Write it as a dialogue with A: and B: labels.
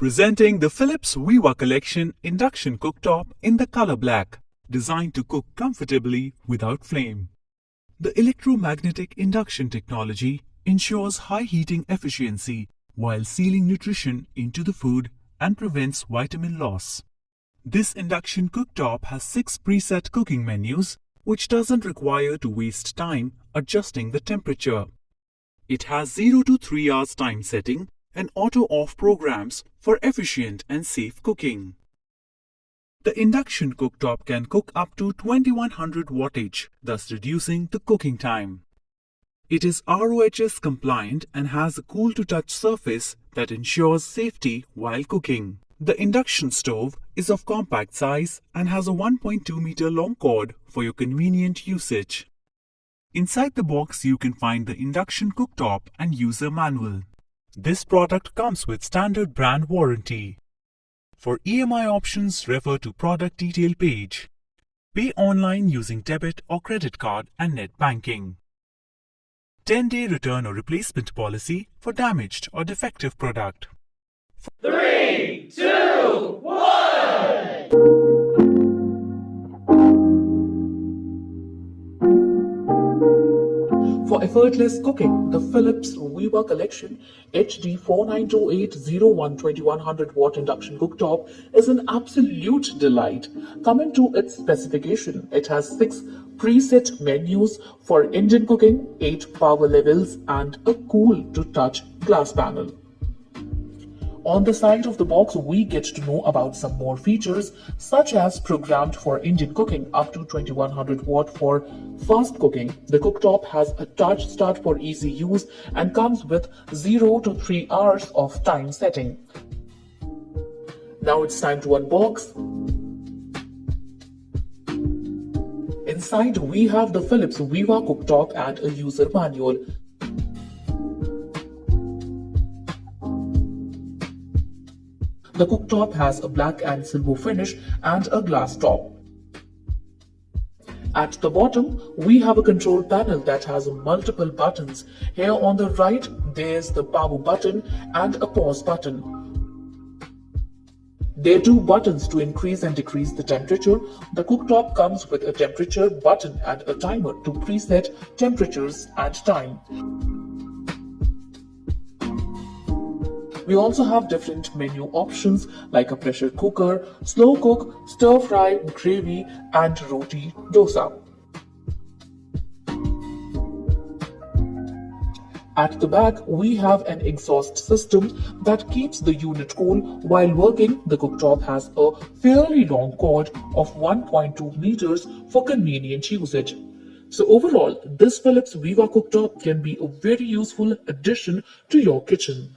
A: Presenting the Philips Viva Collection induction cooktop in the color black, designed to cook comfortably without flame. The electromagnetic induction technology ensures high heating efficiency while sealing nutrition into the food and prevents vitamin loss. This induction cooktop has 6 preset cooking menus, which doesn't require to waste time adjusting the temperature. It has 0 to 3 hours time setting and auto-off programs for efficient and safe cooking. The induction cooktop can cook up to 2100 wattage, thus reducing the cooking time. It is RoHS compliant and has a cool-to-touch surface that ensures safety while cooking. The induction stove is of compact size and has a 1.2 meter long cord for your convenient usage. Inside the box you can find the induction cooktop and user manual. This product comes with standard brand warranty. For EMI options, refer to product detail page. Pay online using debit or credit card and net banking. 10-day return or replacement policy for damaged or defective product.
B: 3, 2, 1!
C: For effortless cooking, the Philips Viva Collection HD 492801 watt induction cooktop is an absolute delight. Coming to its specification, it has 6 preset menus for Indian cooking, 8 power levels, and a cool-to-touch glass panel. On the side of the box, we get to know about some more features, such as programmed for Indian cooking up to 2100 watt for fast cooking. The cooktop has a touch start for easy use and comes with 0 to 3 hours of time setting. Now it's time to unbox. Inside we have the Philips Viva cooktop and a user manual. The cooktop has a black and silver finish and a glass top. At the bottom, we have a control panel that has multiple buttons. Here on the right, there's the power button and a pause button. There are 2 buttons to increase and decrease the temperature. The cooktop comes with a temperature button and a timer to preset temperatures and time. We also have different menu options like a pressure cooker, slow cook, stir fry, gravy, and roti dosa. At the back, we have an exhaust system that keeps the unit cool while working. The cooktop has a fairly long cord of 1.2 meters for convenient usage. So overall, this Philips Viva cooktop can be a very useful addition to your kitchen.